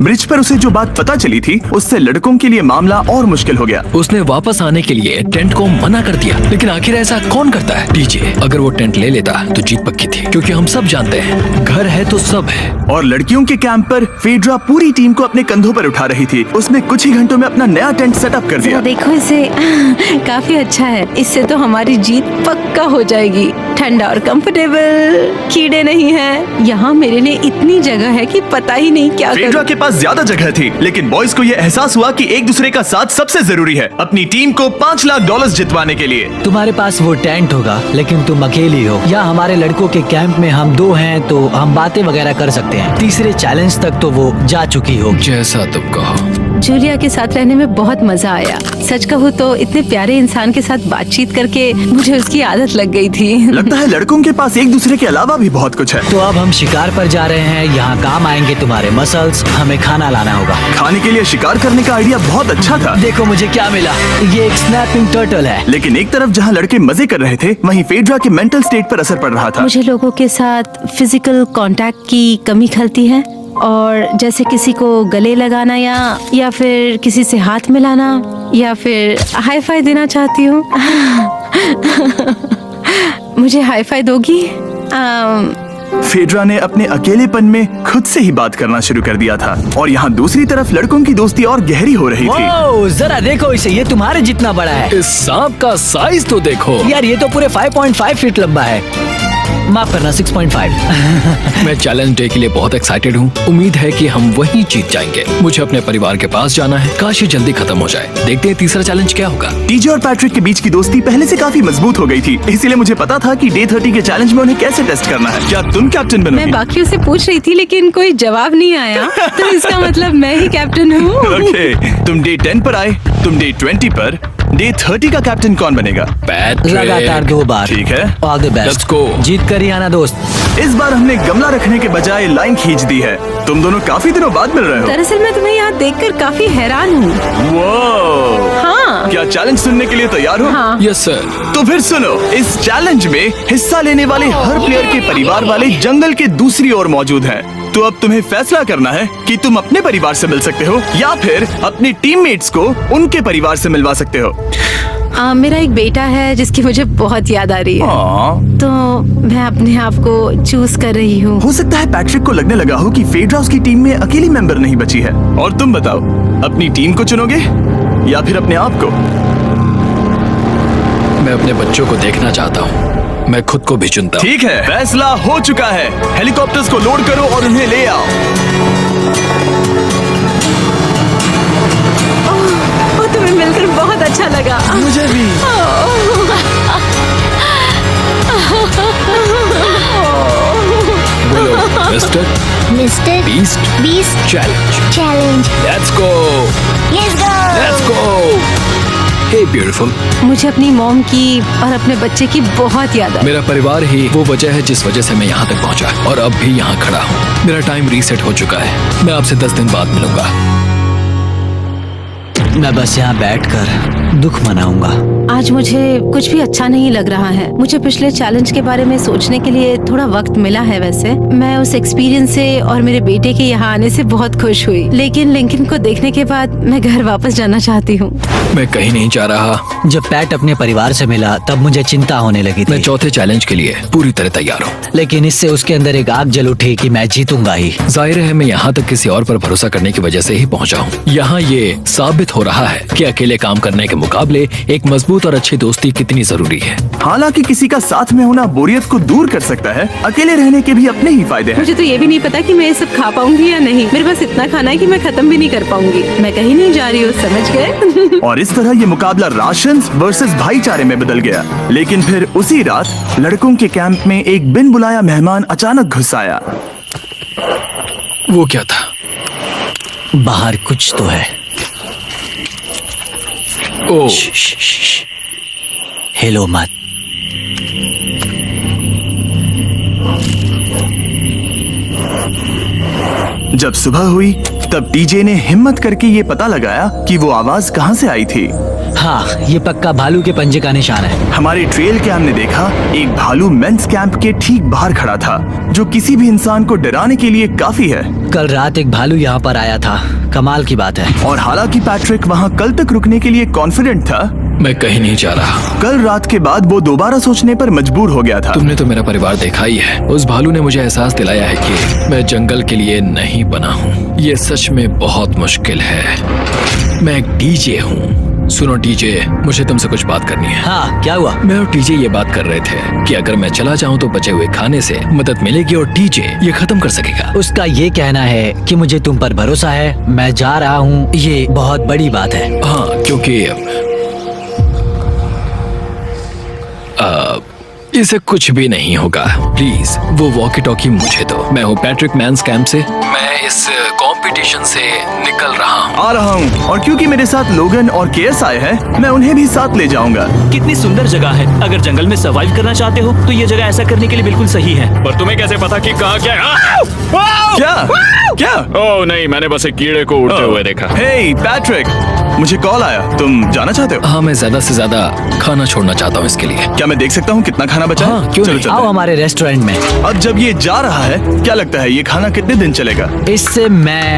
Bridge पर उसे जो बात पता चली थी उससे लड़कों के लिए मामला और मुश्किल हो गया। उसने वापस आने के लिए टेंट को मना कर दिया, लेकिन आखिर ऐसा कौन करता है? डीजे, अगर वो टेंट ले लेता तो जीत पक्की थी, क्योंकि हम सब जानते हैं घर है तो सब है। और लड़कियों के कैंप पर फेड्रा पूरी टीम को अपने कंधों पर उठा रही थी। उसने कुछ ही घंटों में अपना नया टेंट सेटअप कर दिया। देखो इसे, काफी अच्छा है। इससे तो हमारी जीत पक्का हो जाएगी। ठंडा और कंफर्टेबल, कीड़े नहीं हैं। यहाँ मेरे लिए इतनी जगह है कि पता ही नहीं क्या करूं। फेड्रा के पास ज्यादा जगह थी, लेकिन बॉयज को ये एहसास हुआ कि एक दूसरे का साथ सबसे जरूरी है अपनी टीम को $5 लाख जितवाने के लिए। तुम्हारे पास वो टेंट होगा, लेकिन तुम अकेली हो। या हमारे लड़कों के कैंप में हम 2 हैं तो हम बातें वगैरह कर सकते हैं। तीसरे चैलेंज तक तो वो जा चुकी हो। जैसा तुम कहो। जूलिया के साथ रहने में बहुत मजा आया। सच कहूँ तो इतने प्यारे इंसान के साथ बातचीत करके मुझे उसकी आदत लग गई थी। लगता है लड़कों के पास एक दूसरे के अलावा भी बहुत कुछ है। तो अब हम शिकार पर जा रहे हैं। यहाँ काम आएंगे तुम्हारे मसल्स। हमें खाना लाना होगा। खाने के लिए शिकार करने का आइडिया बहुत अच्छा था। देखो मुझे क्या मिला। ये एक स्नैपिंग टर्टल है। लेकिन एक तरफ जहाँ लड़के मजे कर रहे थे, वहीं फेड्रा के मेंटल स्टेट पर असर पड़ रहा था। मुझे लोगों के साथ फिजिकल कांटेक्ट की कमी खलती है, और जैसे किसी को गले लगाना या फिर किसी से हाथ मिलाना या फिर हाई फाई देना चाहती हूँ। मुझे हाई फाई दोगी? फेड्रा ने अपने अकेलेपन में खुद से ही बात करना शुरू कर दिया था, और यहाँ दूसरी तरफ लड़कों की दोस्ती और गहरी हो रही थी। ओह, जरा देखो इसे, ये तुम्हारे जितना बड़ा है। इस सांप का साइज तो देखो यार, ये तो पूरे 5.5 फीट लंबा है। माफ करना, 6.5। मैं चैलेंज डे के लिए बहुत एक्साइटेड हूँ। उम्मीद है कि हम वहीं जीत जाएंगे। मुझे अपने परिवार के पास जाना है। काश ये जल्दी खत्म हो जाए। देखते हैं तीसरा चैलेंज क्या होगा। टीजे और पैट्रिक के बीच की दोस्ती पहले से काफी मजबूत हो गई थी, इसीलिए मुझे पता था कि डे 30 के चैलेंज में उन्हें कैसे टेस्ट करना है। क्या तुम कैप्टन बनोगी? मैं बाकियों से पूछ रही थी, लेकिन कोई जवाब नहीं आया, तो इसका मतलब मैं ही कैप्टन हूँ। ओके, तुम डे 10 पर आए, तुम डे 20 पर। डे 30 का कैप्टन कौन बनेगा? पैट्रिक। लगातार 2 बार। ठीक है, all the best. Let's go। जीत कर ही आना दोस्त। इस बार हमने गमला रखने के बजाय लाइन खींच दी है। तुम दोनों काफी दिनों बाद मिल रहे हो। दरअसल मैं तुम्हें यहाँ देखकर काफी हैरान हूँ। वो हाँ। क्या चैलेंज सुनने के लिए तैयार हो? हाँ। Yes sir. तो फिर सुनो, इस चैलेंज में हिस्सा लेने वाले हर प्लेयर के परिवार वाले जंगल के दूसरी ओर मौजूद हैं। तो अब तुम्हें फैसला करना है कि तुम अपने परिवार से मिल सकते हो या फिर अपने टीममेट्स को उनके परिवार से मिलवा सकते हो। मेरा एक बेटा है जिसकी मुझे बहुत याद आ रही है, तो मैं अपने आप को चूज कर रही हूँ। हो सकता है पैट्रिक को लगने लगा हो कि फेड्रा उसकी टीम में अकेली मेंबर नहीं बची है। और तुम बताओ, अपनी टीम को चुनोगे या फिर अपने आप को? मैं अपने बच्चों को देखना चाहता हूँ। मैं खुद को भी चुनता हूँ। ठीक है, फैसला हो चुका है। हेलीकॉप्टर्स को लोड करो और उन्हें ले आओ। तुम्हें मिलकर बहुत अच्छा लगा। मुझे भी। Mister beast challenge. Let's go. Hey beautiful. मुझे अपनी मॉम की और अपने बच्चे की बहुत याद है। मेरा परिवार ही वो वजह है जिस वजह से मैं यहाँ तक पहुँचा, और अब भी यहाँ खड़ा हूँ। मेरा टाइम रीसेट हो चुका है। मैं आपसे 10 दिन बाद मिलूंगा। मैं बस यहाँ बैठकर दुख मनाऊंगा। आज मुझे कुछ भी अच्छा नहीं लग रहा है। मुझे पिछले चैलेंज के बारे में सोचने के लिए थोड़ा वक्त मिला है। वैसे मैं उस एक्सपीरियंस से और मेरे बेटे के यहाँ आने से बहुत खुश हुई, लेकिन लिंकन को देखने के बाद मैं घर वापस जाना चाहती हूँ। मैं कहीं नहीं जा रहा। जब पैट अपने परिवार से मिला तब मुझे चिंता होने लगी थी। मैं चौथे चैलेंज के लिए पूरी तरह तैयार हूँ, लेकिन इससे उसके अंदर एक आग जल उठी कि मैं जीतूंगा ही। जाहिर है मैं यहाँ तक किसी और पर भरोसा करने की वजह से ही पहुँचा हूँ। यहाँ ये साबित हो रहा है कि अकेले काम करने के मुकाबले एक मजबूत और अच्छी दोस्ती कितनी जरूरी है। हालांकि किसी का साथ में होना बोरियत को दूर कर सकता है, अकेले रहने के भी अपने ही फायदे हैं। मुझे तो ये भी नहीं पता कि मैं ये सब खा पाऊंगी या नहीं। मेरे पास इतना खाना है कि मैं खत्म भी नहीं कर पाऊंगी। मैं कहीं नहीं जा रही हूँ, समझ गए? और इस तरह ये मुकाबला राशन वर्सेस भाईचारे में बदल गया। लेकिन फिर उसी रात लड़कों के कैंप में एक बिन बुलाया मेहमान अचानक घुस आया। वो क्या था? बाहर कुछ तो है। ओ, हेलो मत। जब सुबह हुई तब टीजे ने हिम्मत करके ये पता लगाया कि वो आवाज कहाँ से आई थी। हाँ, ये पक्का भालू के पंजे का निशान है। हमारे ट्रेल कैम ने देखा एक भालू मेंस कैंप के ठीक बाहर खड़ा था, जो किसी भी इंसान को डराने के लिए काफी है। कल रात एक भालू यहाँ पर आया था, कमाल की बात है। और हालांकि पैट्रिक वहाँ कल तक रुकने के लिए कॉन्फिडेंट था, मैं कहीं नहीं जा रहा। कल रात के बाद वो दोबारा सोचने पर मजबूर हो गया था। तुमने तो मेरा परिवार देखा ही है। उस भालू ने मुझे एहसास दिलाया है कि मैं जंगल के लिए नहीं बना हूँ। ये सच में बहुत मुश्किल है। मैं एक डीजे हूँ। सुनो डीजे, मुझे तुमसे कुछ बात करनी है। हाँ, क्या हुआ? मैं और टीजे ये बात कर रहे थे कि अगर मैं चला जाऊं तो बचे हुए खाने से मदद मिलेगी और टीजे ये खत्म कर सकेगा। उसका ये कहना है कि मुझे तुम पर भरोसा है, मैं जा रहा हूँ, ये बहुत बड़ी बात है। हाँ, क्योंकि इसे कुछ भी नहीं होगा। प्लीज वो वॉकी टॉकी मुझे दो। मैं हूँ पैट्रिक मेंस कैंप से। मैं इस कंपटीशन से निकल रहा हूँ। आ रहा हूँ, और क्योंकि मेरे साथ लोगन और केएस आए हैं, मैं उन्हें भी साथ ले जाऊंगा। कितनी सुंदर जगह है। अगर जंगल में सर्वाइव करना चाहते हो तो ये जगह ऐसा करने के लिए बिल्कुल सही है। पर तुम्हें कैसे पता कि कहाँ क्या है? क्या क्या? ओह नहीं, मैंने बस एक कीड़े को उड़ते हुए देखा। हे पैट्रिक, मुझे कॉल आया, तुम जाना चाहते हो? हाँ, मैं ज्यादा से ज्यादा खाना छोड़ना चाहता हूँ इसके लिए। क्या मैं देख सकता हूँ कितना खाना बचा है? हाँ, क्यों चलो नहीं? चलते आओ हैं। हमारे रेस्टोरेंट में। अब जब ये जा रहा है, क्या लगता है ये खाना कितने दिन चलेगा? इससे मैं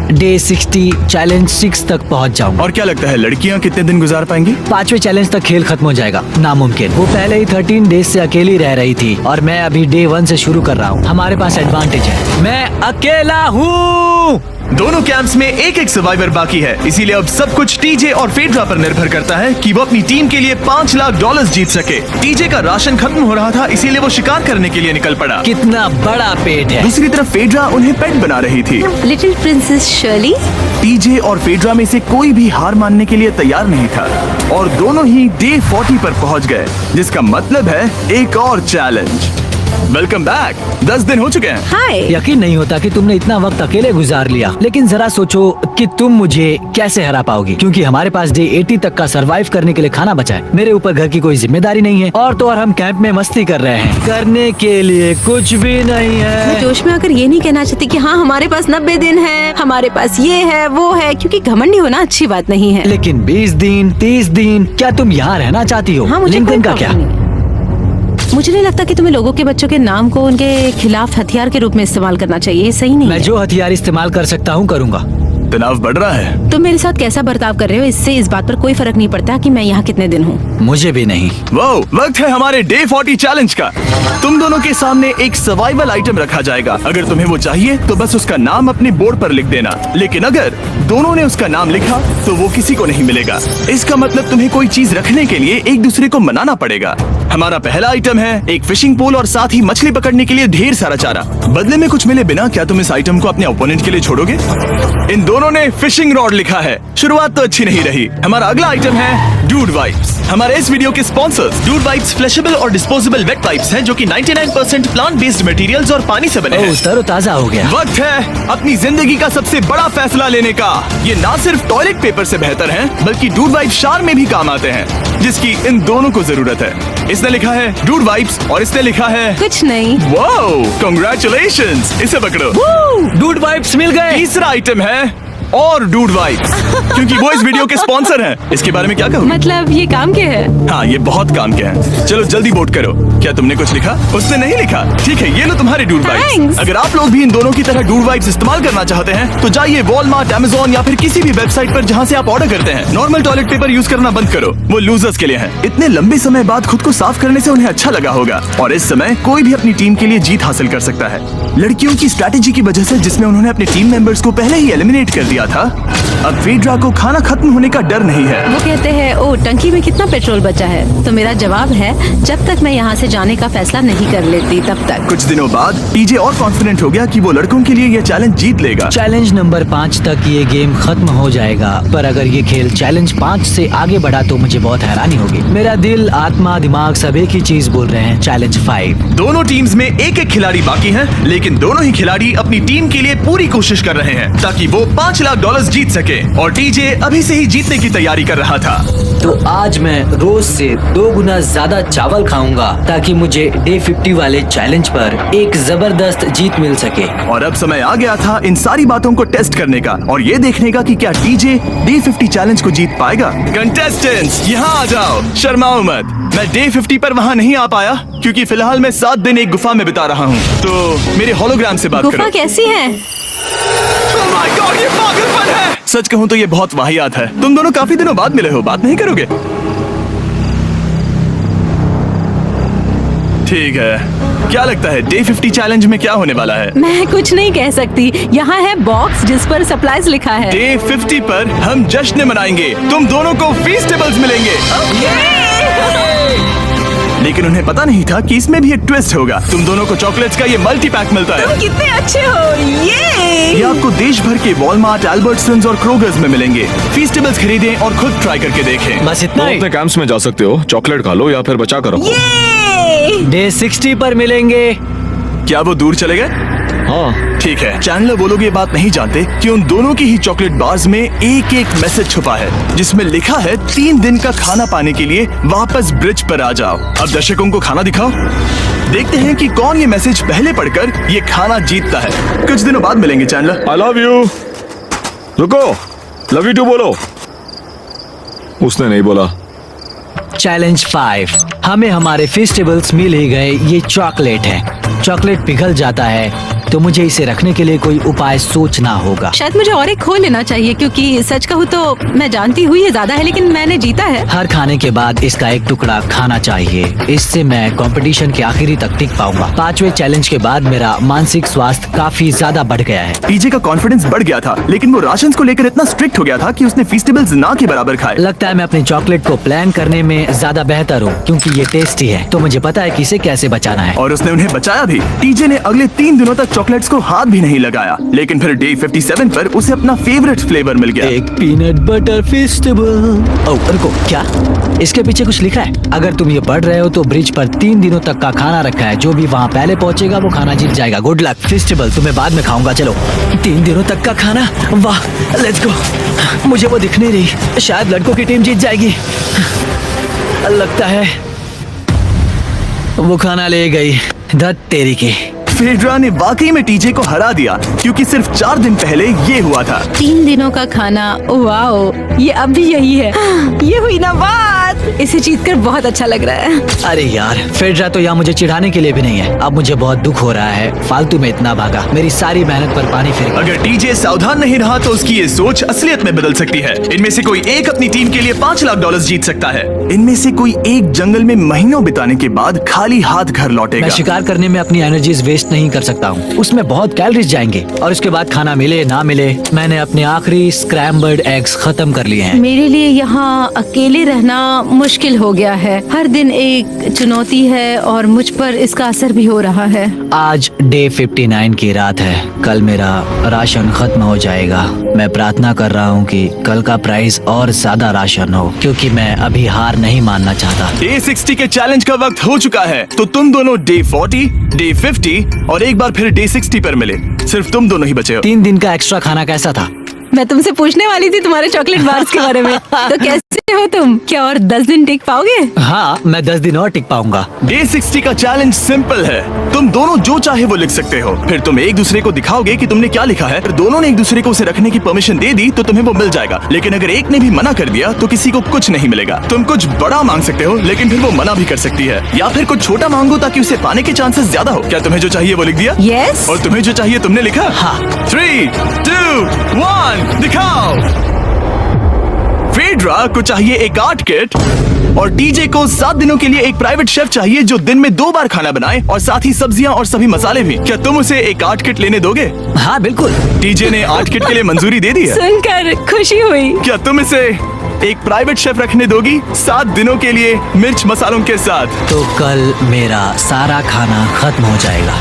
डे 60 चैलेंज 6 तक पहुंच जाऊंगा। और क्या लगता है लड़कियाँ कितने दिन गुजार पाएंगी? 5वें चैलेंज तक खेल खत्म हो जाएगा। नामुमकिन। वो पहले ही 13 डेज से अकेली रह रही थी और मैं अभी डे 1 से शुरू कर रहा हूँ। हमारे पास एडवांटेज है, मैं अकेला हूँ। दोनों कैंप्स में एक एक सर्वाइवर बाकी है, इसीलिए अब सब कुछ टीजे और फेड्रा पर निर्भर करता है कि वो अपनी टीम के लिए $5 लाख जीत सके। टीजे का राशन खत्म हो रहा था, इसीलिए वो शिकार करने के लिए निकल पड़ा। कितना बड़ा पेट है। दूसरी तरफ फेड्रा उन्हें पेट बना रही थी। Little princess Shirley. टीजे और फेड्रा में से कोई भी हार मानने के लिए तैयार नहीं था, और दोनों ही डे 40 पर पहुंच गए, जिसका मतलब है एक और चैलेंज। Welcome back. 10 दिन हो चुके हैं। हाय। यकीन नहीं होता कि तुमने इतना वक्त अकेले गुजार लिया, लेकिन जरा सोचो कि तुम मुझे कैसे हरा पाओगी, क्योंकि हमारे पास डे 80 तक का सरवाइव करने के लिए खाना बचा है। मेरे ऊपर घर की कोई जिम्मेदारी नहीं है, और तो और हम कैंप में मस्ती कर रहे हैं। करने के लिए कुछ भी नहीं मैं है। जोश में आकर ये नहीं कहना चाहती कि हाँ हमारे पास 90 दिन है, हमारे पास ये है वो है, क्योंकि घमंडी होना अच्छी बात नहीं है। लेकिन 20 दिन 30 दिन, क्या तुम यहाँ रहना चाहती हो? हाँ, मुझे लिंकन कोई का क्या? प्रॉब्लम नहीं है। मुझे नहीं लगता कि तुम्हें लोगों के बच्चों के नाम को उनके खिलाफ हथियार के रूप में इस्तेमाल करना चाहिए। ये सही नहीं मैं है। जो हथियार इस्तेमाल कर सकता हूँ करूँगा। तनाव बढ़ रहा है। तुम मेरे साथ कैसा बर्ताव कर रहे हो, इससे इस बात पर कोई फर्क नहीं पड़ता कि मैं यहाँ कितने दिन हूँ। मुझे भी नहीं। वो वक्त है हमारे डे 40 चैलेंज का। तुम दोनों के सामने एक सर्वाइवल आइटम रखा जाएगा। अगर तुम्हें वो चाहिए तो बस उसका नाम अपने बोर्ड पर लिख देना, लेकिन अगर दोनों ने उसका नाम लिखा तो वो किसी को नहीं मिलेगा। इसका मतलब तुम्हें कोई चीज रखने के लिए एक दूसरे को मनाना पड़ेगा। हमारा पहला आइटम है एक फिशिंग पोल और साथ ही मछली पकड़ने के लिए ढेर सारा चारा। बदले में कुछ मिले बिना क्या तुम इस आइटम को अपने ओपोनेंट के लिए छोड़ोगे? इन दोनों ने फिशिंग रॉड लिखा है। शुरुआत तो अच्छी नहीं रही। हमारा अगला आइटम है डूड वाइप्स। हमारे इस वीडियो के स्पॉन्सर्स डूड वाइप्स फ्लैशेबल और डिस्पोजेबल वेट वाइप्स हैं, जो कि 99% प्लांट बेस्ड मटेरियल्स और पानी से बने हैं। तरोताजा हो गया। वक्त है अपनी जिंदगी का सबसे बड़ा फैसला लेने का। ये ना सिर्फ टॉयलेट पेपर से बेहतर हैं, बल्कि डूड वाइप शार में भी काम आते हैं, जिसकी इन दोनों को जरूरत है। इसने लिखा है डूड वाइप्स और इसने लिखा है कुछ नहीं। Wow, congratulations. इसे पकड़ो। डूड वाइप्स मिल गए। तीसरा आइटम है और डूड वाइप्स, क्योंकि वो इस वीडियो के स्पॉन्सर हैं। इसके बारे में क्या कहूँ? मतलब ये काम क्या है? हाँ, ये बहुत काम के हैं। चलो जल्दी वोट करो। क्या तुमने कुछ लिखा? उसने नहीं लिखा। ठीक है, ये लो तुम्हारे डूड वाइप्स। Thanks. अगर आप लोग भी इन दोनों की तरह डूड वाइप्स इस्तेमाल करना चाहते हैं तो जाइए वॉलमार्ट, अमेज़न या फिर किसी भी वेबसाइट पर जहाँ से आप ऑर्डर करते हैं। नॉर्मल टॉयलेट पेपर यूज करना बंद करो, वो लूजर्स के लिए है। इतने लंबे समय बाद खुद को साफ करने से उन्हें अच्छा लगा होगा, और इस समय कोई भी अपनी टीम के लिए जीत हासिल कर सकता है। लड़कियों की स्ट्रैटेजी की वजह से, जिसमें उन्होंने अपने टीम मेंबर्स को पहले ही एलिमिनेट कर दिया था, अब फेड्रा को खाना खत्म होने का डर नहीं है। वो कहते हैं ओ टंकी में कितना पेट्रोल बचा है, तो मेरा जवाब है जब तक मैं यहाँ से जाने का फैसला नहीं कर लेती तब तक। कुछ दिनों बाद टीजे और कॉन्फिडेंट हो गया कि वो लड़कों के लिए ये चैलेंज जीत लेगा। चैलेंज नंबर 5 तक ये गेम खत्म हो जाएगा, पर अगर ये खेल चैलेंज 5 से आगे बढ़ा तो मुझे बहुत हैरानी होगी। मेरा दिल, आत्मा, दिमाग सब एक ही चीज बोल रहे हैं, चैलेंज 5। दोनों टीम्स में एक एक खिलाड़ी बाकी हैं, लेकिन लेकिन दोनों ही खिलाड़ी अपनी टीम के लिए पूरी कोशिश कर रहे हैं ताकि वो $5 लाख जीत सके और टीजे अभी से ही जीतने की तैयारी कर रहा था। तो आज मैं रोज से 2 गुना ज्यादा चावल खाऊंगा ताकि मुझे डे 50 वाले चैलेंज पर एक जबरदस्त जीत मिल सके। और अब समय आ गया था इन सारी बातों को टेस्ट करने का और ये देखने का कि क्या टीजे डे 50 चैलेंज को जीत पाएगा। कंटेस्टेंट्स यहाँ आ जाओ, शर्माओ मत। मैं डे 50 पर वहाँ नहीं आ पाया क्योंकि फिलहाल मैं 7 दिन एक गुफा में बिता रहा हूँ। तो मेरे होलोग्राम से बात गुफा करो। कैसी है? Oh my God, ये पागलपन है। सच कहूँ तो ये बहुत वाहियात है। तुम दोनों काफी दिनों बाद मिले हो, बात नहीं करोगे? ठीक है, क्या लगता है डे 50 चैलेंज में क्या होने वाला है? मैं कुछ नहीं कह सकती। यहाँ है बॉक्स जिस पर सप्लाईज लिखा है। डे 50 पर हम जश्न मनाएंगे, तुम दोनों को फीस्टेबल्स मिलेंगे। लेकिन उन्हें पता नहीं था कि इसमें भी एक ट्विस्ट होगा। तुम दोनों को चॉकलेट्स का ये मल्टी पैक मिलता है। तुम कितने अच्छे हो, ये आपको देश भर के वॉलमार्ट, एल्बर्टसन्स और क्रोगर्स में मिलेंगे। फीस्टेबल्स खरीदें और खुद ट्राई करके देखें। बस इतना तुम ही। अपने कैंप्स में जा सकते हो, चॉकलेट खा लो या फिर बचा कर रखो। डे 60 पर मिलेंगे। क्या वो दूर चले गए? हाँ, ठीक है। चैंडलर वो लोग ये बात नहीं जानते कि उन दोनों की ही चॉकलेट बार्स में एक एक मैसेज छुपा है जिसमें लिखा है 3 दिन का खाना पाने के लिए वापस ब्रिज पर आ जाओ। अब दर्शकों को खाना दिखाओ, देखते हैं कि कौन ये मैसेज पहले पढ़कर ये खाना जीतता है। कुछ दिनों बाद मिलेंगे चैंडलर। I love you. रुको, लव यू टू बोलो। उसने नहीं बोला। चैलेंज 5। हमें हमारे फेस्टिवल्स मिल ही गए। ये चॉकलेट है। चॉकलेट पिघल जाता है तो मुझे इसे रखने के लिए कोई उपाय सोचना होगा। शायद मुझे और एक खो लेना चाहिए क्योंकि सच कहूँ तो मैं जानती हूँ ये ज्यादा है लेकिन मैंने जीता है। हर खाने के बाद इसका एक टुकड़ा खाना चाहिए। इससे मैं कंपटीशन के आखिरी तक टिक पाऊंगा। 5वें चैलेंज के बाद मेरा मानसिक स्वास्थ्य काफी ज्यादा बढ़ गया है। टीजे का कॉन्फिडेंस बढ़ गया था लेकिन वो राशन को लेकर इतना स्ट्रिक्ट हो गया था कि उसने फीस्टेबल्स ना के बराबर खाए। लगता है मैं अपनी चॉकलेट को प्लान करने में ज्यादा बेहतर हूँ क्योंकि ये टेस्टी है तो मुझे पता है कि इसे कैसे बचाना है। और उसने उन्हें बचाया भी। टीजे ने अगले 3 दिनों तक चॉकलेट्स को हाथ भी नहीं लगाया लेकिन फिर डे 57 पर उसे अपना फेवरेट फ्लेवर मिल गया। एक पीनट बटर फेस्टिवल। ओह रुको, क्या इसके पीछे कुछ लिखा है? अगर तुम ये पढ़ रहे हो तो ब्रिज पर 3 दिनों तक का खाना रखा है। जो भी वहाँ पहले पहुँचेगा वो खाना जीत जाएगा। Good luck. फेस्टिवल तुम्हें बाद में खाऊंगा। चलो 3 दिनों तक का खाना। वाह, लेट्स गो। मुझे वो दिख नहीं रही। शायद लड़कों की टीम जीत जाएगी। लगता है वो खाना ले गई। धत तेरी की। फेड्रा ने वाकई में टीजे को हरा दिया क्योंकि सिर्फ 4 दिन पहले ये हुआ था। 3 दिनों का खाना। वाओ, ये अब भी यही है। ये हुई ना बात। इसे जीतकर बहुत अच्छा लग रहा है। अरे यार, फेड्रा तो यहाँ मुझे चिढ़ाने के लिए भी नहीं है। अब मुझे बहुत दुख हो रहा है। फालतू में इतना भागा, मेरी सारी मेहनत पर पानी फिर गया। अगर टीजे सावधान नहीं रहा तो उसकी ये सोच असलियत में बदल सकती है। इनमें से कोई एक अपनी टीम के लिए $5 लाख जीत सकता है। इनमें से कोई एक जंगल में महीनों बिताने के बाद खाली हाथ घर लौटेगा। मैं शिकार करने में अपनी एनर्जीज वेस्ट नहीं कर सकता हूँ। उसमें बहुत कैलोरीज जाएंगे और उसके बाद खाना मिले ना मिले मैंने अपने आखिरी स्क्रैम्बल्ड एग्स खत्म कर लिए हैं। मेरे लिए यहाँ अकेले रहना मुश्किल हो गया है। हर दिन एक चुनौती है और मुझ पर इसका असर भी हो रहा है। आज डे 59 की रात है। कल मेरा राशन खत्म हो जाएगा। मैं प्रार्थना कर रहा हूँ कि कल का प्राइस और ज्यादा राशन हो क्योंकि मैं अभी हार नहीं मानना चाहता। डे 60 के चैलेंज का वक्त हो चुका है तो तुम दोनों डे 40, डे 50 और एक बार फिर डे 60 पर मिले। सिर्फ तुम दोनों ही बचे हो। 3 दिन का एक्स्ट्रा खाना कैसा था? मैं तुमसे पूछने वाली थी तुम्हारे चॉकलेट बार्स के बारे में। तो कैसे हो तुम? क्या और 10 दिन टिक पाओगे? हाँ, मैं 10 दिन और टिक पाऊंगा। डे 60 का चैलेंज सिंपल है। तुम दोनों जो चाहे वो लिख सकते हो। फिर तुम एक दूसरे को दिखाओगे कि तुमने क्या लिखा है। फिर दोनों ने एक दूसरे को उसे रखने की परमिशन दे दी तो तुम्हें वो मिल जाएगा। लेकिन अगर एक ने भी मना कर दिया तो किसी को कुछ नहीं मिलेगा। तुम कुछ बड़ा मांग सकते हो लेकिन फिर वो मना भी कर सकती है या फिर कुछ छोटा मांगो ताकि उसे पाने के चांसेस ज्यादा हो। क्या तुम्हें जो चाहिए वो लिख दिया? यस। और तुम्हें जो चाहिए तुमने लिखा? हाँ। 3, 2, 1 दिखाओ। फेड्रा को चाहिए एक आर्ट किट और टीजे को 7 दिनों के लिए एक प्राइवेट शेफ चाहिए जो दिन में 2 बार खाना बनाए और साथ ही सब्जियां और सभी मसाले भी। क्या तुम उसे एक आर्ट किट लेने दोगे? हाँ बिल्कुल। टीजे ने आर्ट किट के लिए मंजूरी दे दी है। सुनकर खुशी हुई। क्या तुम इसे एक प्राइवेट शेफ रखने दोगी 7 दिनों के लिए मिर्च मसालों के साथ? तो कल मेरा सारा खाना खत्म हो जाएगा।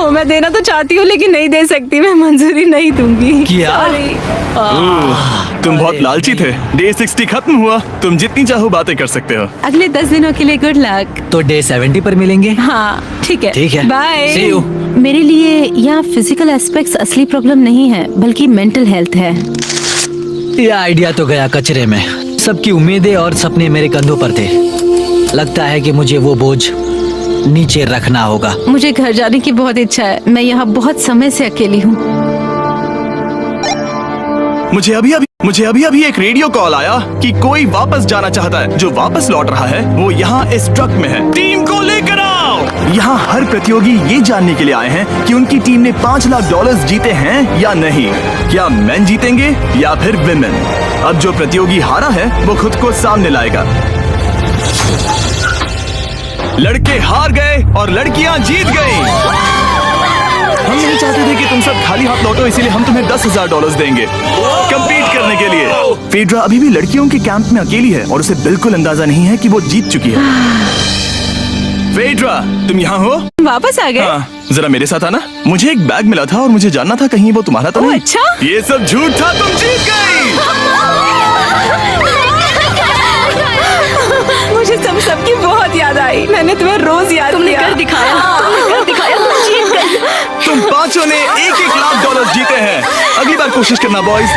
ओह, मैं देना तो चाहती हूँ लेकिन नहीं दे सकती, मैं मंजूरी नहीं दूंगी। क्या? Sorry। तुम बहुत लालची थे। डे 60 खत्म हुआ, तुम जितनी चाहो बातें कर सकते हो। अगले 10 दिनों के लिए गुड लक। तो डे 70 पर मिलेंगे। हाँ ठीक है, ठीक है। बाय। See you। मेरे लिए यहाँ फिजिकल एस्पेक्ट्स असली प्रॉब्लम नहीं है बल्कि मेंटल हेल्थ है। ये आइडिया तो गया कचरे में। सबकी उम्मीदें और सपने मेरे कंधों पर थे। लगता है कि मुझे वो बोझ नीचे रखना होगा। मुझे घर जाने की बहुत इच्छा है, मैं यहाँ बहुत समय से अकेली हूँ। मुझे अभी अभी एक रेडियो कॉल आया कि कोई वापस जाना चाहता है। जो वापस लौट रहा है वो यहाँ इस ट्रक में है। टीम को लेकर आओ। यहाँ हर प्रतियोगी ये जानने के लिए आए हैं कि उनकी टीम ने $5 लाख जीते हैं या नहीं। क्या मेन जीतेंगे या फिर विमेन? अब जो प्रतियोगी हारा है वो खुद को सामने लाएगा। लड़के हार गए और लड़कियां जीत गई। हम नहीं चाहते थे कि तुम सब खाली हाथ लौटो, इसीलिए हम तुम्हें $10,000 देंगे कंपीट करने के लिए। फेड्रा अभी भी लड़कियों के कैंप में अकेली है और उसे बिल्कुल अंदाजा नहीं है कि वो जीत चुकी है। फेड्रा, तुम यहाँ हो? वापस आ गए? हाँ, जरा मेरे साथ आना। मुझे एक बैग मिला था और मुझे जानना था कहीं वो तुम्हारा तो ओह, नहीं। अच्छा? ये सब झूठ था, तुम जीत गई। मुझे सबकी बहुत याद आई। मैंने तुम्हें रोज याद तुमने कर दिखाया। तुम पांचों ने $1-1 लाख जीते हैं। अगली बार कोशिश करना बॉयज।